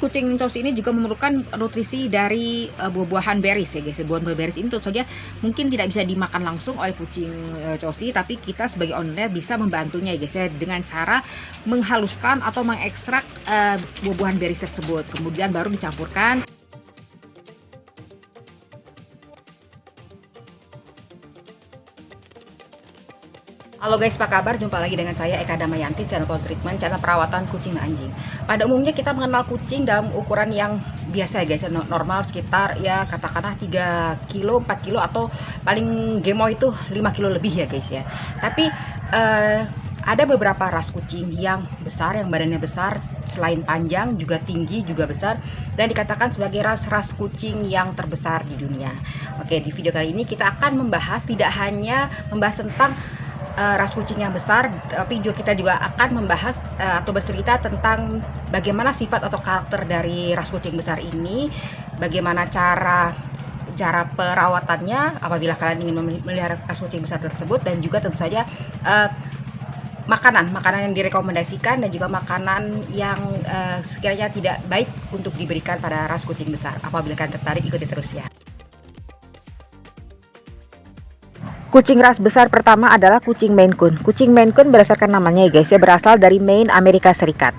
kucing Chausi ini juga memerlukan nutrisi dari buah-buahan berries ya guys. Buah berries ini tentu saja mungkin tidak bisa dimakan langsung oleh kucing Chausi, tapi kita sebagai owner bisa membantunya ya guys ya, dengan cara menghaluskan atau mengekstrak buah-buahan berries tersebut, kemudian baru dicampurkan. Halo guys, apa kabar? Jumpa lagi dengan saya Eka Damayanti, channel Pond Treatment, channel perawatan kucing dan anjing. Pada umumnya kita mengenal kucing dalam ukuran yang biasa ya guys, normal sekitar ya katakanlah 3 kilo, 4 kilo atau paling gemoy itu 5 kilo lebih ya guys ya. Tapi ada beberapa ras kucing yang besar, yang badannya besar, selain panjang juga tinggi juga besar, dan dikatakan sebagai ras-ras kucing yang terbesar di dunia. Oke, di video kali ini kita akan membahas, tidak hanya membahas tentang ras kucing yang besar, tapi kita juga akan membahas atau bercerita tentang bagaimana sifat atau karakter dari ras kucing besar ini, bagaimana cara perawatannya apabila kalian ingin memelihara ras kucing besar tersebut, dan juga tentu saja makanan yang direkomendasikan dan juga makanan yang sekiranya tidak baik untuk diberikan pada ras kucing besar. Apabila kalian tertarik, ikuti terus ya. Kucing ras besar pertama adalah kucing Maine Coon. Kucing Maine Coon berdasarkan namanya ya guys ya, berasal dari Maine, Amerika Serikat.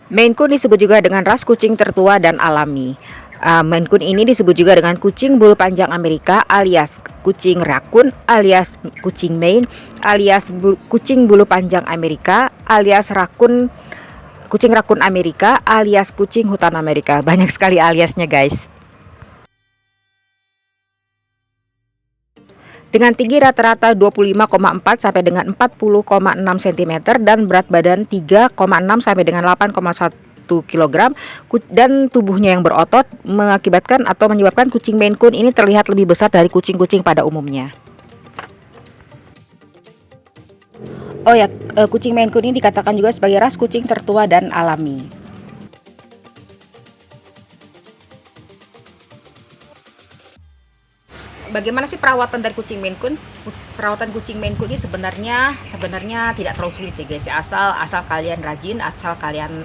Maine Coon disebut juga dengan ras kucing tertua dan alami. Maine Coon ini disebut juga dengan kucing bulu panjang Amerika alias kucing rakun, alias kucing Maine, alias kucing bulu panjang Amerika, alias kucing rakun Amerika, alias kucing hutan Amerika. Banyak sekali aliasnya guys. Dengan tinggi rata-rata 25,4 sampai dengan 40,6 cm dan berat badan 3,6 sampai dengan 8,1 kg, dan tubuhnya yang berotot mengakibatkan atau menyebabkan kucing Maine Coon ini terlihat lebih besar dari kucing-kucing pada umumnya. Oh ya, kucing Maine Coon ini dikatakan juga sebagai ras kucing tertua dan alami. Bagaimana sih perawatan dari kucing Maine Coon? Perawatan kucing Maine Coon ini sebenarnya tidak terlalu sulit ya guys ya, asal kalian rajin, asal kalian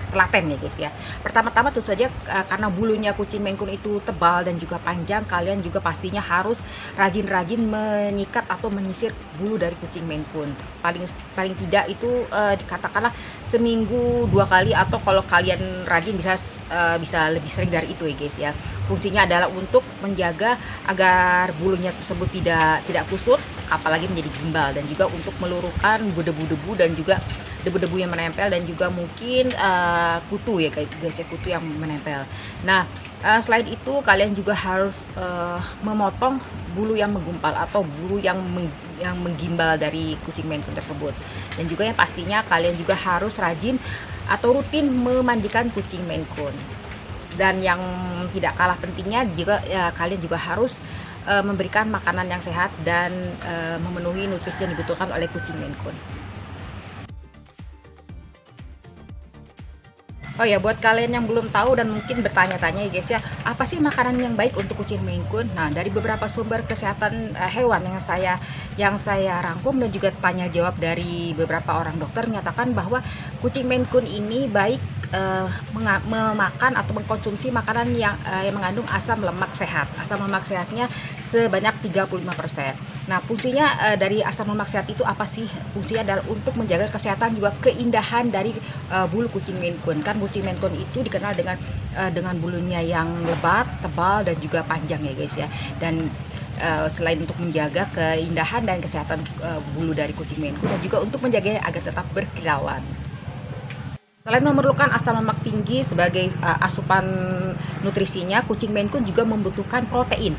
telaten ya guys ya. Pertama-tama tentu saja karena bulunya kucing Maine Coon itu tebal dan juga panjang, kalian juga pastinya harus rajin-rajin menyikat atau menyisir bulu dari kucing Maine Coon. Paling tidak itu dikatakanlah seminggu 2 kali, atau kalau kalian rajin bisa lebih sering dari itu ya guys ya. Fungsinya adalah untuk menjaga agar bulunya tersebut tidak kusut, apalagi menjadi gimbal, dan juga untuk meluruhkan debu-debu dan juga debu-debu yang menempel, dan juga mungkin kutu ya guys ya, kutu yang menempel. Nah, selain itu kalian juga harus memotong bulu yang menggumpal atau bulu yang menggimbal dari kucing Maine Coon tersebut. Dan juga yang pastinya kalian juga harus rajin atau rutin memandikan kucing Maine Coon. Dan yang tidak kalah pentingnya juga kalian juga harus memberikan makanan yang sehat dan memenuhi nutrisi yang dibutuhkan oleh kucing Maine Coon. Oh ya, buat kalian yang belum tahu dan mungkin bertanya-tanya ya guys ya, apa sih makanan yang baik untuk kucing Maine Coon? Nah, dari beberapa sumber kesehatan hewan yang saya rangkum dan juga tanya jawab dari beberapa orang dokter, menyatakan bahwa kucing Maine Coon ini baik memakan atau mengkonsumsi makanan yang mengandung asam lemak sehat. Asam lemak sehatnya sebanyak 35%. Nah, fungsinya dari asam lemak sehat itu apa sih? Fungsinya adalah untuk menjaga kesehatan juga keindahan dari bulu kucing Maine Coon. Kan kucing Maine Coon itu dikenal dengan bulunya yang lebat, tebal, dan juga panjang ya guys ya. Dan selain untuk menjaga keindahan dan kesehatan bulu dari kucing Maine Coon, dan juga untuk menjaganya agar tetap berkilauan. Selain memerlukan asam lemak tinggi sebagai asupan nutrisinya, kucing Maine Coon juga membutuhkan protein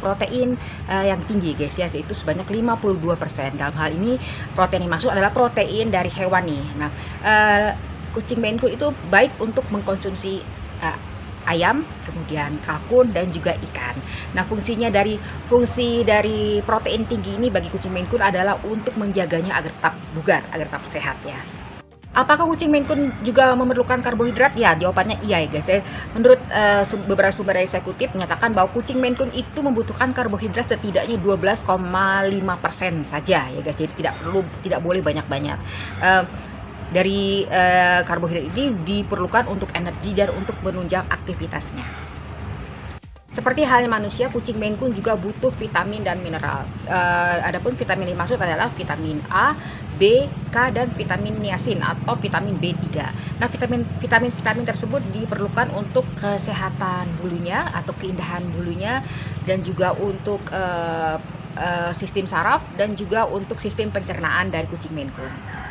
yang tinggi guys ya, yaitu sebanyak 52%. Dalam hal ini protein yang masuk adalah protein dari hewani. Nah, kucing Maine Coon itu baik untuk mengkonsumsi ayam, kemudian kalkun, dan juga ikan. Nah, fungsi dari protein tinggi ini bagi kucing Maine Coon adalah untuk menjaganya agar tetap bugar, agar tetap sehat ya. Apakah kucing Maine Coon juga memerlukan karbohidrat? Ya, jawabannya iya ya guys ya. Menurut beberapa sumber yang saya kutip menyatakan bahwa kucing Maine Coon itu membutuhkan karbohidrat setidaknya 12,5% saja ya guys. Jadi tidak boleh banyak-banyak. karbohidrat ini diperlukan untuk energi dan untuk menunjang aktivitasnya. Seperti halnya manusia, kucing Maine Coon juga butuh vitamin dan mineral. Adapun vitamin yang dimaksud adalah vitamin A, B, K, dan vitamin niacin atau vitamin B3. Nah, vitamin tersebut diperlukan untuk kesehatan bulunya atau keindahan bulunya, dan juga untuk sistem saraf, dan juga untuk sistem pencernaan dari kucing Maine Coon.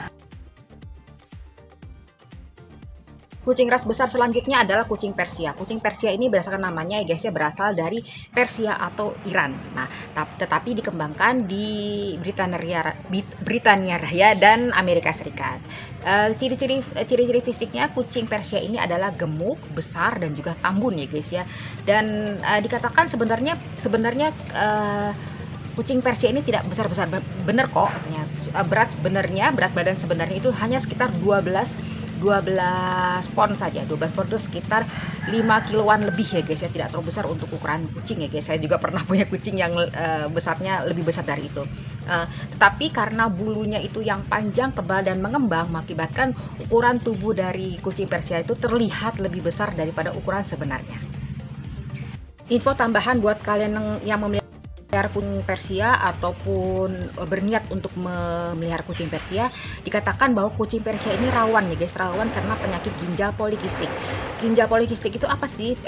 Kucing ras besar selanjutnya adalah kucing Persia. Kucing Persia ini berdasarkan namanya ya guys ya, berasal dari Persia atau Iran. Nah, tetapi dikembangkan di Britania Raya dan Amerika Serikat. Ciri-ciri fisiknya kucing Persia ini adalah gemuk, besar, dan juga tambun ya guys ya. Dan dikatakan sebenarnya kucing Persia ini tidak besar-besar, bener kok. Berat badan sebenarnya itu hanya sekitar 12 pon saja. 12 pon itu sekitar 5 kiloan lebih ya guys ya, tidak terlalu besar untuk ukuran kucing ya guys. Saya juga pernah punya kucing yang besarnya lebih besar dari itu. Tetapi karena bulunya itu yang panjang, tebal, dan mengembang, mengakibatkan ukuran tubuh dari kucing Persia itu terlihat lebih besar daripada ukuran sebenarnya. Info tambahan buat kalian yang memelihara kucing Persia ataupun berniat untuk memelihara kucing Persia, dikatakan bahwa kucing Persia ini rawan ya guys, rawan karena penyakit ginjal polikistik. Ginjal polikistik itu apa sih?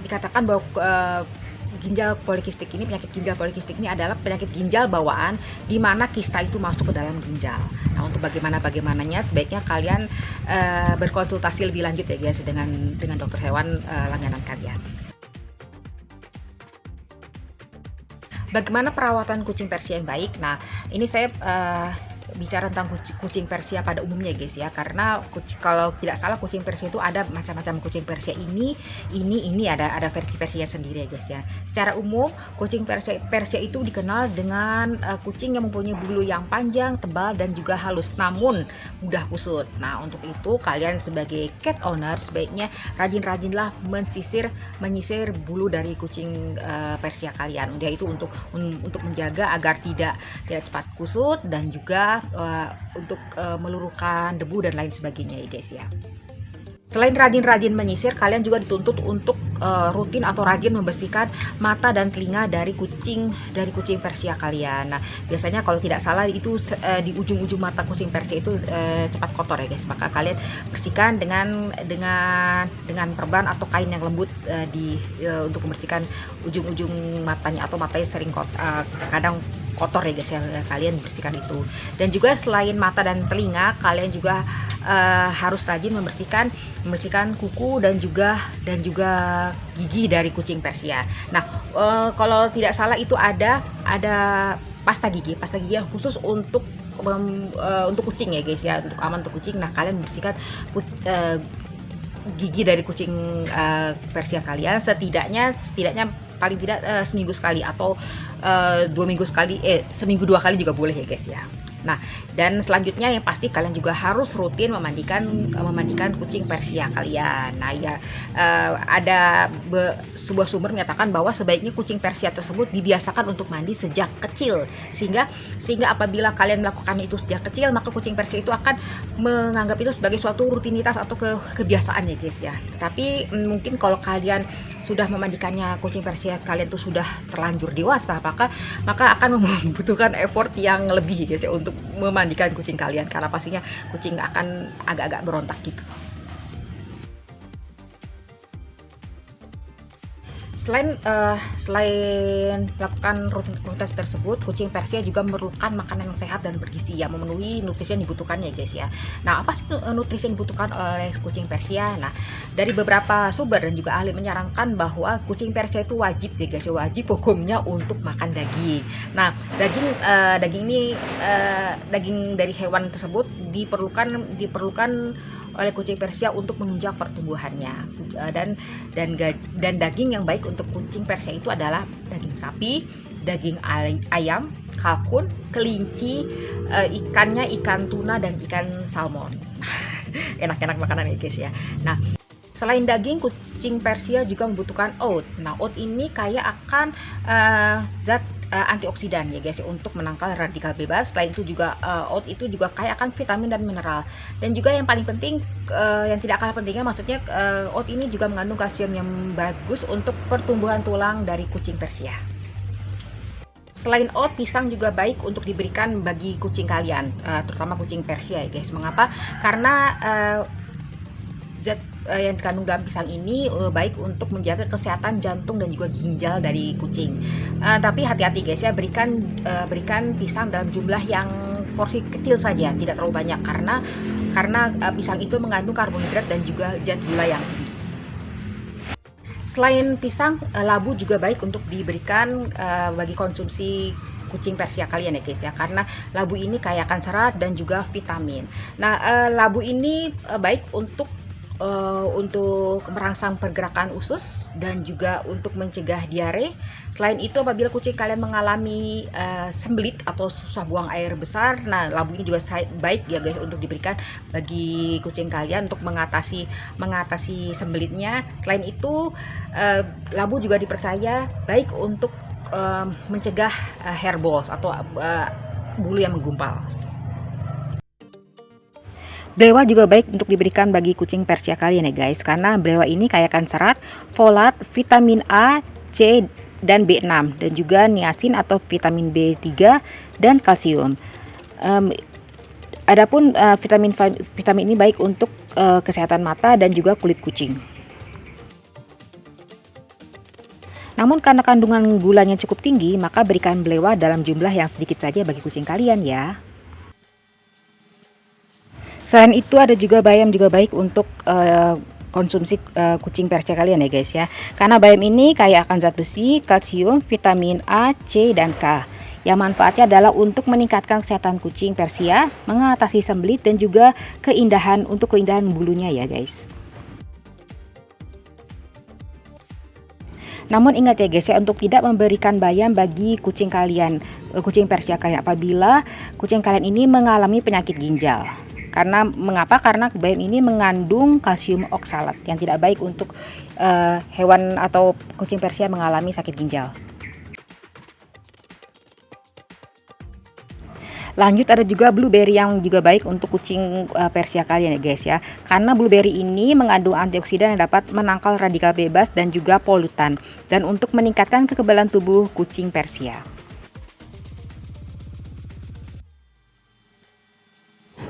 Dikatakan bahwa penyakit ginjal polikistik ini adalah penyakit ginjal bawaan di mana kista itu masuk ke dalam ginjal. Nah, untuk bagaimananya sebaiknya kalian berkonsultasi lebih lanjut ya guys dengan dokter hewan langganan kalian. Bagaimana perawatan kucing Persia yang baik? Nah, ini saya bicara tentang kucing Persia pada umumnya guys ya, karena kalau tidak salah kucing Persia itu ada macam-macam kucing Persia, ini ada versi Persia sendiri ya guys ya. Secara umum kucing Persia itu dikenal dengan kucing yang mempunyai bulu yang panjang, tebal, dan juga halus namun mudah kusut. Nah, untuk itu kalian sebagai cat owner sebaiknya rajin-rajinlah menyisir bulu dari kucing Persia kalian, yaitu untuk menjaga agar tidak cepat kusut, dan juga untuk meluruhkan debu dan lain sebagainya ya guys ya. Selain rajin-rajin menyisir, kalian juga dituntut untuk rutin atau rajin membersihkan mata dan telinga dari kucing Persia kalian. Nah, biasanya kalau tidak salah itu di ujung-ujung mata kucing Persia itu cepat kotor ya guys. Maka kalian bersihkan dengan perban atau kain yang lembut untuk membersihkan ujung-ujung matanya, atau matanya sering kadang kotor ya guys ya, kalian bersihkan itu. Dan juga selain mata dan telinga, kalian juga harus rajin membersihkan kuku dan juga gigi dari kucing Persia. Nah, kalau tidak salah itu ada pasta gigi yang khusus untuk kucing ya guys ya, untuk aman untuk kucing. Nah, kalian membersihkan gigi dari kucing Persia kalian setidaknya paling tidak seminggu sekali, atau 2 minggu sekali, seminggu 2 kali juga boleh ya guys ya. Nah, dan selanjutnya yang pasti kalian juga harus rutin memandikan kucing Persia kalian. Nah ya, ada sebuah sumber menyatakan bahwa sebaiknya kucing Persia tersebut dibiasakan untuk mandi sejak kecil, sehingga apabila kalian melakukan itu sejak kecil, maka kucing Persia itu akan menganggap itu sebagai suatu rutinitas atau kebiasaan ya guys ya. Tapi mungkin kalau kalian sudah memandikannya kucing Persia kalian tuh sudah terlanjur dewasa, maka akan membutuhkan effort yang lebih guys ya untuk memandikan kucing kalian, karena pastinya kucing akan agak-agak berontak gitu. Selain melakukan rutinitas tersebut, kucing Persia juga memerlukan makanan yang sehat dan bergizi yang memenuhi nutrisi yang dibutuhkannya guys ya. Nah, apa sih nutrisi yang dibutuhkan oleh kucing Persia? Nah, dari beberapa sumber dan juga ahli menyarankan bahwa kucing Persia itu wajib ya guys, wajib hukumnya untuk makan daging. Nah, daging dari hewan tersebut diperlukan oleh kucing Persia untuk menunjang pertumbuhannya, dan daging yang baik untuk kucing Persia itu adalah daging sapi, daging ayam, kalkun, kelinci, ikan tuna, dan ikan salmon. Enak-enak makanan ya guys ya. Nah, selain daging, kucing Persia juga membutuhkan oat. Nah, oat ini kaya akan zat antioksidan ya guys, untuk menangkal radikal bebas. Selain itu juga oat itu juga kaya akan vitamin dan mineral. Dan juga yang paling penting, yang tidak kalah pentingnya, maksudnya oat ini juga mengandung kalsium yang bagus untuk pertumbuhan tulang dari kucing Persia. Selain oat, pisang juga baik untuk diberikan bagi kucing kalian, terutama kucing Persia ya guys. Mengapa? Karena zat yang dikandung dalam pisang ini baik untuk menjaga kesehatan jantung dan juga ginjal dari kucing. Tapi hati-hati guys ya, berikan pisang dalam jumlah yang porsi kecil saja, tidak terlalu banyak, karena pisang itu mengandung karbohidrat dan juga zat gula yang tinggi. Selain pisang, labu juga baik untuk diberikan bagi konsumsi kucing Persia kalian ya guys ya, karena labu ini kaya akan serat dan juga vitamin. Nah, labu ini baik untuk merangsang pergerakan usus dan juga untuk mencegah diare. Selain itu, apabila kucing kalian mengalami sembelit atau susah buang air besar, nah labu ini juga baik ya guys untuk diberikan bagi kucing kalian untuk mengatasi sembelitnya. Selain itu, labu juga dipercaya baik untuk mencegah hair balls atau bulu yang menggumpal. Belewa juga baik untuk diberikan bagi kucing Persia kalian ya guys, karena belewa ini kaya akan serat, folat, vitamin A, C, dan B6, dan juga niacin atau vitamin B3 dan kalsium. Adapun vitamin ini baik untuk kesehatan mata dan juga kulit kucing. Namun karena kandungan gulanya cukup tinggi, maka berikan belewa dalam jumlah yang sedikit saja bagi kucing kalian ya. Selain itu, ada juga bayam juga baik untuk konsumsi kucing Persia kalian ya guys ya, karena bayam ini kaya akan zat besi, kalsium, vitamin A, C, dan K, yang manfaatnya adalah untuk meningkatkan kesehatan kucing Persia, mengatasi sembelit, dan juga keindahan bulunya ya guys. Namun ingat ya guys ya, untuk tidak memberikan bayam bagi kucing Persia kalian apabila kucing kalian ini mengalami penyakit ginjal. Mengapa? Karena bayam ini mengandung kalsium oksalat yang tidak baik untuk hewan atau kucing Persia mengalami sakit ginjal. Lanjut, ada juga blueberry yang juga baik untuk kucing Persia kalian ya guys ya, karena blueberry ini mengandung antioksidan yang dapat menangkal radikal bebas dan juga polutan, dan untuk meningkatkan kekebalan tubuh kucing Persia.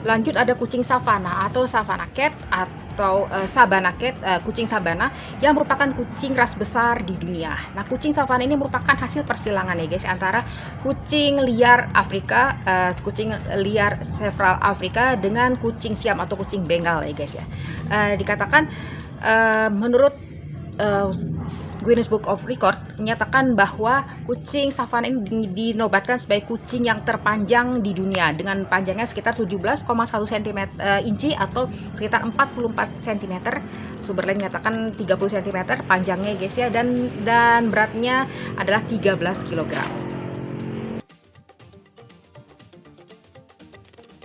Lanjut, ada kucing savana atau savana cat atau sabana cat, kucing sabana yang merupakan kucing ras besar di dunia. Nah, kucing savana ini merupakan hasil persilangan ya guys antara kucing liar Afrika, kucing liar Several Afrika dengan kucing Siam atau kucing Bengal ya guys ya. Dikatakan menurut Guinness Book of Record menyatakan bahwa kucing savana ini dinobatkan sebagai kucing yang terpanjang di dunia dengan panjangnya sekitar 17,1 inci atau sekitar 44 cm. Sumber lain menyatakan 30 cm panjangnya guys ya, dan beratnya adalah 13 kg.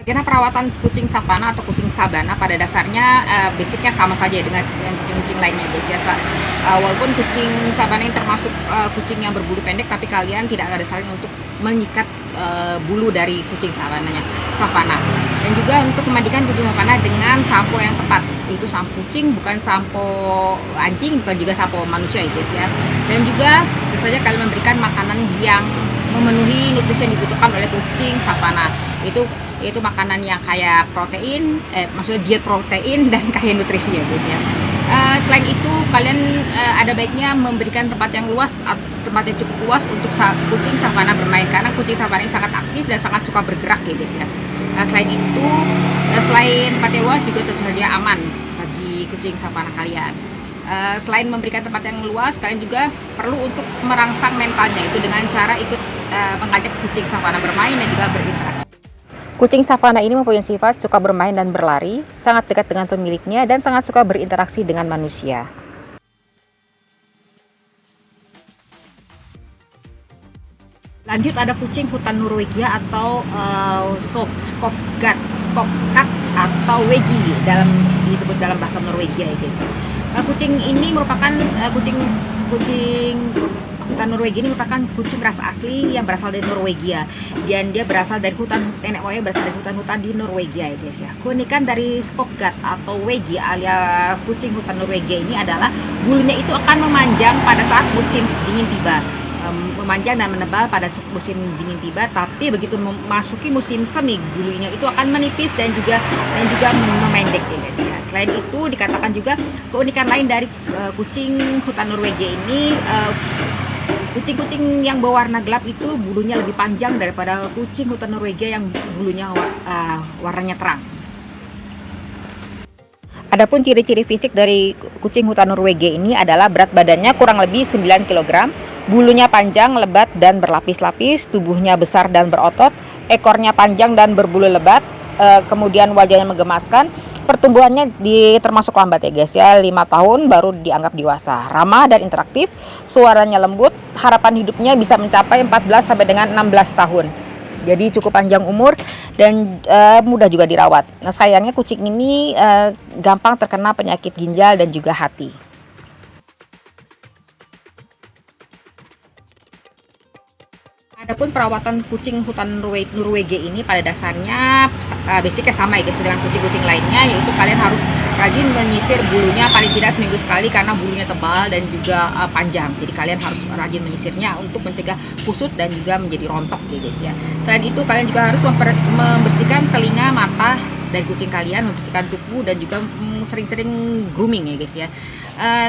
Karena perawatan kucing savana atau kucing sabana pada dasarnya basicnya sama saja dengan kucing lainnya guys ya. Walaupun kucing sabana ini termasuk kucing yang berbulu pendek, tapi kalian tidak ada salahnya untuk menyikat bulu dari kucing savana. Dan juga untuk memandikan kucing savana dengan sampo yang tepat, itu sampo kucing, bukan sampo anjing, bukan juga sampo manusia ya guys ya. Dan juga tentu saja kalian memberikan makanan yang memenuhi nutrisi yang dibutuhkan oleh kucing savana, yaitu makanan yang kaya protein, maksudnya diet protein dan kaya nutrisi ya guys ya. Selain itu, kalian ada baiknya memberikan tempat yang cukup luas untuk kucing savana bermain, karena kucing savana ini sangat aktif dan sangat suka bergerak ya guys ya. Selain itu, selain tempat yang luas juga tentu saja aman bagi kucing savana kalian. Selain memberikan tempat yang luas, kalian juga perlu untuk merangsang mentalnya, itu dengan cara ikut mengajak kucing savana bermain dan juga berinteraksi. Kucing savana ini mempunyai sifat suka bermain dan berlari, sangat dekat dengan pemiliknya, dan sangat suka berinteraksi dengan manusia. Lanjut, ada kucing hutan Norwegia atau Skogkat atau Wegi disebut dalam bahasa Norwegia ya guys. Kucing ini merupakan kucing hutan Norwegia ini merupakan kucing ras asli yang berasal dari Norwegia, dan dia berasal dari hutan, nenek moyangnya berasal dari hutan-hutan di Norwegia ya guys ya. Keunikan dari Skoggat atau Wegi alias kucing hutan Norwegia ini adalah bulunya itu akan memanjang pada saat musim dingin tiba. Memanjang dan menebal pada musim dingin tiba, tapi begitu memasuki musim semi, bulunya itu akan menipis dan juga memendek ya guys ya. Selain itu dikatakan juga keunikan lain dari kucing hutan Norwegia ini, kucing-kucing yang berwarna gelap itu bulunya lebih panjang daripada kucing hutan Norwegia yang bulunya warnanya terang. Adapun ciri-ciri fisik dari kucing hutan Norwegia ini adalah berat badannya kurang lebih 9 kg, bulunya panjang, lebat, dan berlapis-lapis, tubuhnya besar dan berotot, ekornya panjang dan berbulu lebat, kemudian wajahnya menggemaskan, pertumbuhannya termasuk lambat ya guys ya, 5 tahun baru dianggap dewasa, ramah dan interaktif, suaranya lembut, harapan hidupnya bisa mencapai 14 sampai dengan 16 tahun. Jadi cukup panjang umur dan mudah juga dirawat. Nah, sayangnya kucing ini gampang terkena penyakit ginjal dan juga hati. Adapun perawatan kucing hutan Norwegia ini pada dasarnya basicnya sama ya guys dengan kucing-kucing lainnya, yaitu kalian harus rajin menyisir bulunya paling tidak seminggu sekali karena bulunya tebal dan juga panjang. Jadi kalian harus rajin menyisirnya untuk mencegah kusut dan juga menjadi rontok ya guys ya. Selain itu kalian juga harus membersihkan telinga, mata dari kucing kalian, membersihkan kuku dan juga sering-sering grooming ya guys ya.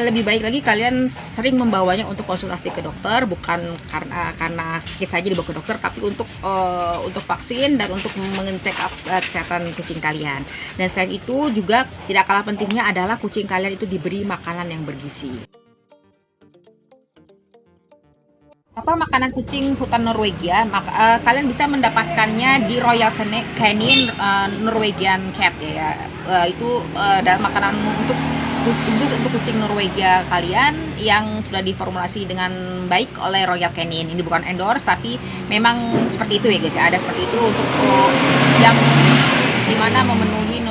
Lebih baik lagi kalian sering membawanya untuk konsultasi ke dokter, bukan karena sakit saja dibawa ke dokter, tapi untuk vaksin dan untuk mengecek kesehatan kucing kalian. Dan selain itu juga tidak kalah pentingnya adalah kucing kalian itu diberi makanan yang bergizi. Apa makanan kucing hutan Norwegia? Kalian bisa mendapatkannya di Royal Canin Norwegian Cat ya. Itu dalam makanan khusus untuk kucing Norwegia kalian yang sudah diformulasi dengan baik oleh Royal Canin. Ini bukan endorse, tapi memang seperti itu ya guys ya. Ada seperti itu untuk yang dimana memenuhi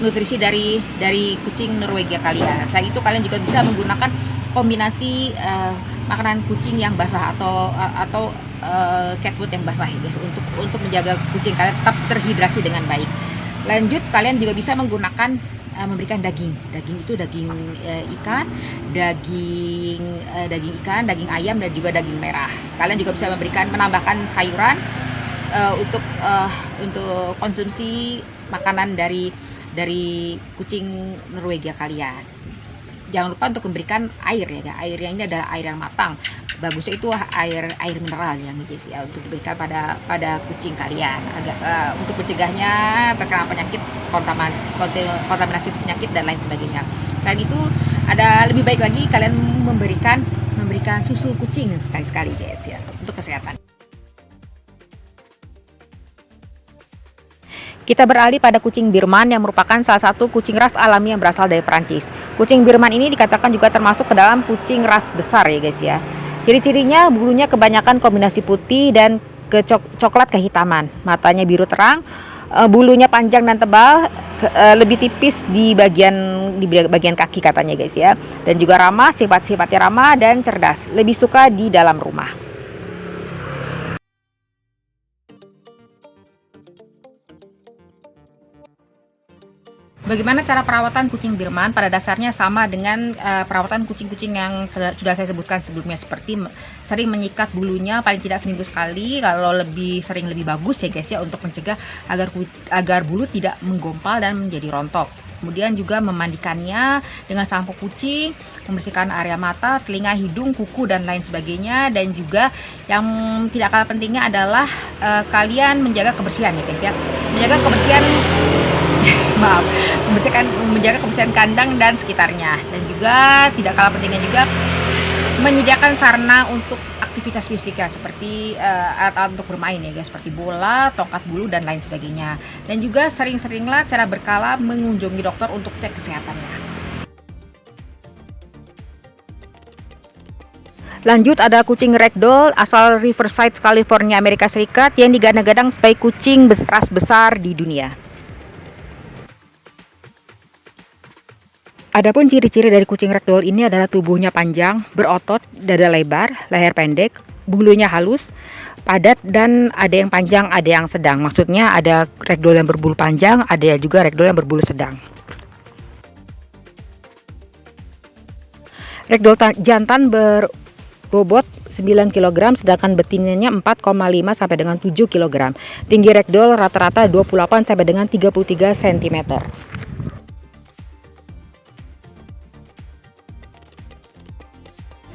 nutrisi dari kucing Norwegia kalian. Selain itu kalian juga bisa menggunakan kombinasi makanan kucing yang basah atau cat food yang basah ya guys, untuk menjaga kucing kalian tetap terhidrasi dengan baik. Lanjut, kalian juga bisa menggunakan memberikan daging itu daging ikan, daging ayam dan juga daging merah. Kalian juga bisa menambahkan sayuran untuk konsumsi makanan dari kucing Norwegia kalian. Jangan lupa untuk memberikan air ya. Airnya ini adalah air yang matang. Bagusnya itu air mineral yang guys ya, untuk diberikan pada kucing kalian untuk mencegahnya terkena penyakit, kontaminasi penyakit dan lain sebagainya. Selain itu ada lebih baik lagi kalian memberikan susu kucing sekali-sekali guys ya, untuk kesehatan. Kita beralih pada kucing Birman yang merupakan salah satu kucing ras alami yang berasal dari Prancis. Kucing Birman ini dikatakan juga termasuk ke dalam kucing ras besar ya guys ya. Ciri-cirinya bulunya kebanyakan kombinasi putih dan coklat kehitaman. Matanya biru terang, bulunya panjang dan tebal, lebih tipis di bagian kaki katanya guys ya. Dan juga ramah, sifat-sifatnya ramah dan cerdas. Lebih suka di dalam rumah. Bagaimana cara perawatan kucing Birman? Pada dasarnya sama dengan perawatan kucing-kucing yang sudah saya sebutkan sebelumnya, seperti sering menyikat bulunya paling tidak seminggu sekali, kalau lebih sering lebih bagus ya guys ya, untuk mencegah agar bulu tidak menggompal dan menjadi rontok. Kemudian juga memandikannya dengan sampo kucing, membersihkan area mata, telinga, hidung, kuku dan lain sebagainya. Dan juga yang tidak kalah pentingnya adalah kalian menjaga kebersihan ya guys ya. Menjaga kebersihan menjaga kebersihan kandang dan sekitarnya. Dan juga tidak kalah pentingnya juga menyediakan sarana untuk aktivitas fisik ya, seperti alat-alat untuk bermain ya guys, seperti bola, tongkat bulu dan lain sebagainya. Dan juga sering-seringlah secara berkala mengunjungi dokter untuk cek kesehatannya. Lanjut, ada kucing Ragdoll asal Riverside, California, Amerika Serikat yang digadang-gadang sebagai kucing ras besar di dunia. Adapun ciri-ciri dari kucing ragdoll ini adalah tubuhnya panjang, berotot, dada lebar, leher pendek, bulunya halus, padat, dan ada yang panjang, ada yang sedang. Maksudnya ada ragdoll yang berbulu panjang, ada juga ragdoll yang berbulu sedang. Ragdoll jantan berbobot 9 kg, sedangkan betinanya 4,5 sampai dengan 7 kg. Tinggi ragdoll rata-rata 28 sampai dengan 33 cm.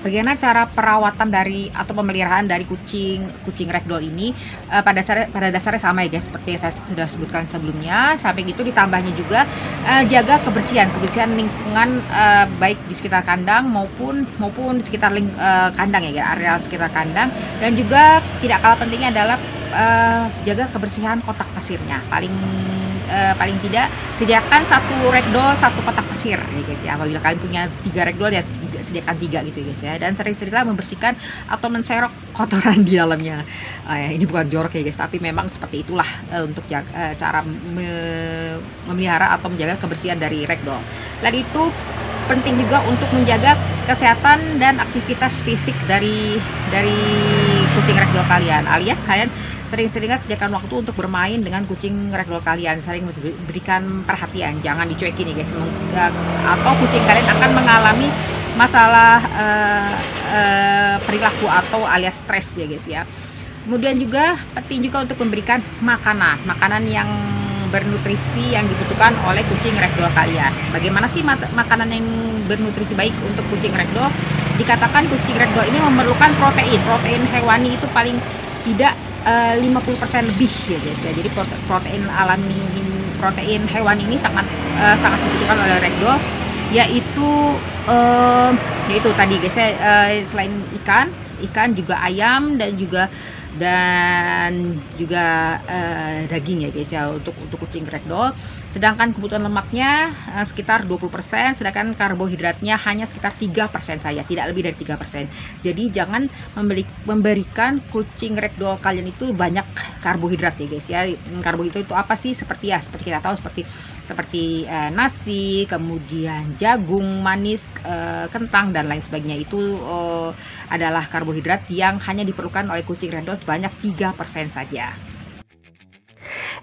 Bagaimana cara perawatan dari atau pemeliharaan dari kucing ragdoll ini? Pada dasarnya sama ya guys, seperti yang saya sudah sebutkan sebelumnya. Samping itu ditambahnya juga jaga kebersihan lingkungan, baik di sekitar kandang maupun di sekitar kandang ya guys, area sekitar kandang. Dan juga tidak kalah pentingnya adalah jaga kebersihan kotak pasirnya. Paling tidak sediakan satu ragdoll satu kotak pasir ya guys ya. Apabila kalian punya 3 ragdoll ya sediakan 3 gitu guys ya, dan sering-seringlah membersihkan atau menserok kotoran di dalamnya. Ini bukan jorok ya guys, tapi memang seperti itulah untuk cara memelihara atau menjaga kebersihan dari ragdoll. Selain itu penting juga untuk menjaga kesehatan dan aktivitas fisik dari kucing ragdoll kalian, alias kalian sering-seringlah sediakan waktu untuk bermain dengan kucing ragdoll kalian, sering berikan perhatian, jangan dicuekin ya guys, atau kucing kalian akan mengalami masalah perilaku atau alias stres ya guys ya. Kemudian juga penting juga untuk memberikan makanan yang bernutrisi yang dibutuhkan oleh kucing ragdoll kalian. Bagaimana sih makanan yang bernutrisi baik untuk kucing ragdoll? Dikatakan kucing ragdoll ini memerlukan protein hewani itu paling tidak 50% lebih ya guys ya. Jadi protein hewani ini sangat dibutuhkan oleh ragdoll, yaitu tadi guys ya, selain ikan juga ayam dan juga daging ya guys ya untuk kucing ragdoll. Sedangkan kebutuhan lemaknya sekitar 20%, sedangkan karbohidratnya hanya sekitar 3% saja, tidak lebih dari 3%. Jadi jangan memberikan kucing ragdoll kalian itu banyak karbohidrat ya guys ya. Karbohidrat itu apa sih? Seperti kita tahu seperti nasi, kemudian jagung manis, kentang dan lain sebagainya. Itu adalah karbohidrat yang hanya diperlukan oleh kucing ragdoll sebanyak 3% saja.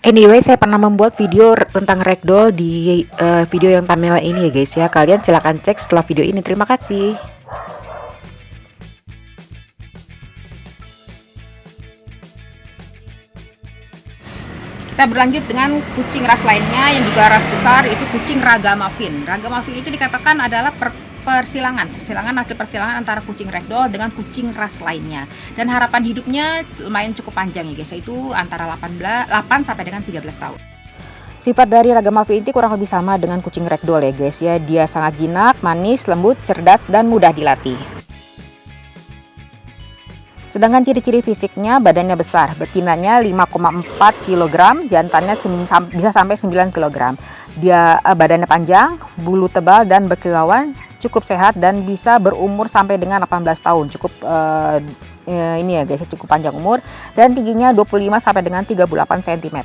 Anyway, saya pernah membuat video tentang ragdoll di video yang thumbnail ini ya guys ya. Kalian silahkan cek setelah video ini. Terima kasih. Kita berlanjut dengan kucing ras lainnya yang juga ras besar, itu kucing Ragamuffin. Ragamuffin itu dikatakan adalah hasil persilangan antara kucing ragdoll dengan kucing ras lainnya, dan harapan hidupnya lumayan cukup panjang ya guys, itu antara 8 sampai dengan 13 tahun. Sifat dari Ragamuffin ini kurang lebih sama dengan kucing ragdoll ya guys ya. Dia sangat jinak, manis, lembut, cerdas, dan mudah dilatih. Sedangkan ciri-ciri fisiknya, badannya besar, betinanya 5,4 kg, jantannya bisa sampai 9 kg. Dia badannya panjang, bulu tebal dan berkilauan, cukup sehat dan bisa berumur sampai dengan 18 tahun. Cukup ini ya guys, cukup panjang umur, dan tingginya 25 sampai dengan 38 cm.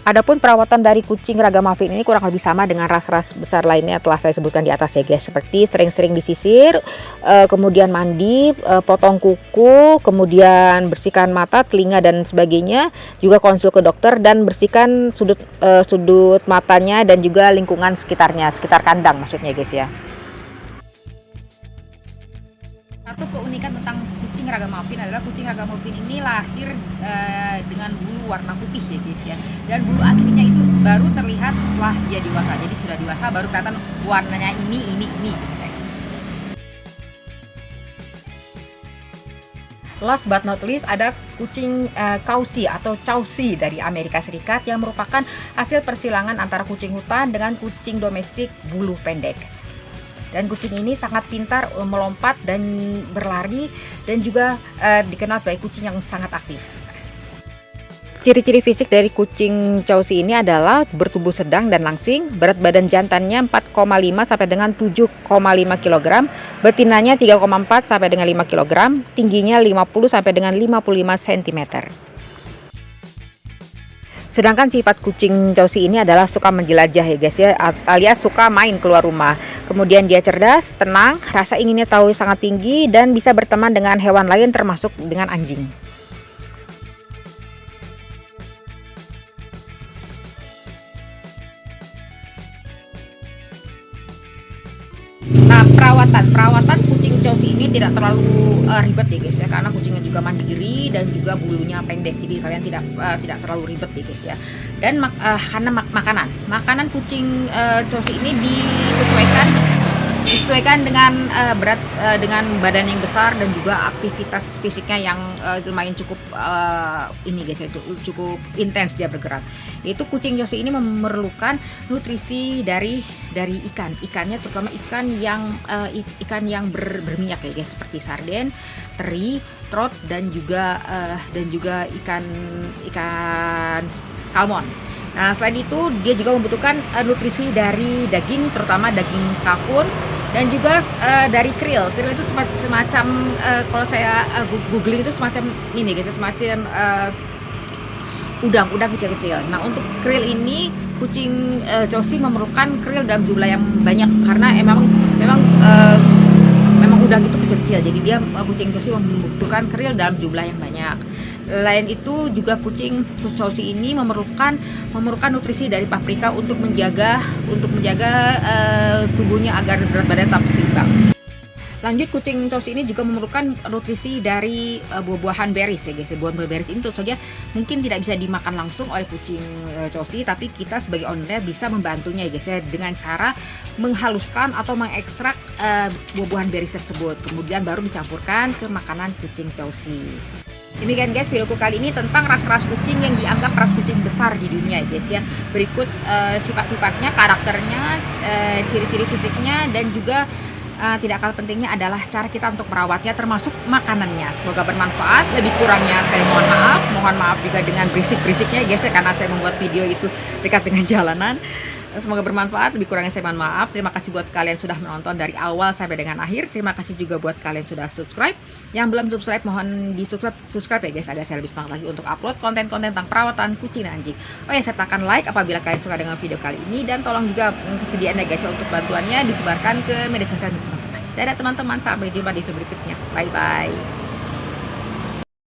Adapun perawatan dari kucing Ragamuffin ini kurang lebih sama dengan ras-ras besar lainnya telah saya sebutkan di atas ya guys, seperti sering-sering disisir, kemudian mandi, potong kuku, kemudian bersihkan mata, telinga dan sebagainya, juga konsul ke dokter dan bersihkan sudut matanya dan juga lingkungan sekitar kandang maksudnya guys ya. Satu keunikan tentang kucing Ragamuffin adalah kucing Ragamuffin ini lahir dengan bulu warna putih ya guys ya, dan bulu aslinya itu baru terlihat setelah dia dewasa. Jadi sudah dewasa baru kelihatan warnanya ini. Last but not least ada kucing Cauchy atau Chaucy dari Amerika Serikat, yang merupakan hasil persilangan antara kucing hutan dengan kucing domestik bulu pendek. Dan kucing ini sangat pintar melompat dan berlari, dan juga dikenal sebagai kucing yang sangat aktif. Ciri-ciri fisik dari kucing Chaucy ini adalah bertubuh sedang dan langsing, berat badan jantannya 4,5 sampai dengan 7,5 kg, betinanya 3,4 sampai dengan 5 kg, tingginya 50 sampai dengan 55 cm. Sedangkan sifat kucing Chausi ini adalah suka menjelajah ya guys ya, alias suka main keluar rumah. Kemudian dia cerdas, tenang, rasa inginnya tahu sangat tinggi dan bisa berteman dengan hewan lain termasuk dengan anjing. Nah, perawatan kucing Chausi ini tidak terlalu ribet ya guys ya, karena kucingnya juga mandiri dan juga bulunya pendek, jadi kalian tidak terlalu ribet ya guys ya. Dan karena makanan kucing Chausi ini disesuaikan dengan berat, dengan badan yang besar dan juga aktivitas fisiknya yang lumayan cukup ini guys ya, cukup intens dia bergerak. Yaitu kucing Chausi ini memerlukan nutrisi dari ikannya, terutama ikan yang berminyak ya guys, seperti sarden, teri, trout dan juga ikan salmon. Nah, selain itu dia juga membutuhkan nutrisi dari daging, terutama daging kalkun, dan juga dari krill. Krill itu semacam kalau saya googling itu semacam ini guys, semacam udang kecil-kecil. Nah, untuk krill ini kucing Chausi memerlukan krill dalam jumlah yang banyak karena memang udang itu kecil-kecil. Jadi dia kucing Chausi membutuhkan krill dalam jumlah yang banyak. Lain itu juga kucing Chausi ini memerlukan nutrisi dari paprika untuk menjaga tubuhnya agar berat badan tetap seimbang. Lanjut, kucing Chausi ini juga memerlukan nutrisi dari buah-buahan berries ya guys. Buah-buahan berries ini tentu saja mungkin tidak bisa dimakan langsung oleh kucing Chausi, tapi kita sebagai owner bisa membantunya ya guys ya, dengan cara menghaluskan atau mengekstrak buah-buahan berries tersebut, kemudian baru dicampurkan ke makanan kucing Chausi. Demikian guys videoku kali ini tentang ras-ras kucing yang dianggap ras kucing besar di dunia ya guys ya. Berikut sifat-sifatnya, karakternya, ciri-ciri fisiknya, dan juga tidak kalah pentingnya adalah cara kita untuk merawatnya, termasuk makanannya. Semoga bermanfaat. Lebih kurangnya saya mohon maaf juga dengan berisik-berisiknya guys ya, karena saya membuat video itu dekat dengan jalanan. Semoga bermanfaat. Lebih kurangnya saya mohon maaf. Terima kasih buat kalian sudah menonton dari awal sampai dengan akhir. Terima kasih juga buat kalian sudah subscribe. Yang belum subscribe mohon di subscribe ya guys, agar saya lebih semangat lagi untuk upload konten-konten tentang perawatan kucing dan anjing. Oh ya, sertakan like apabila kalian suka dengan video kali ini, dan tolong juga kesediaan ya guys ya untuk bantuannya disebarkan ke media sosial teman-teman. Dadah teman-teman, sampai jumpa di video berikutnya. Bye bye.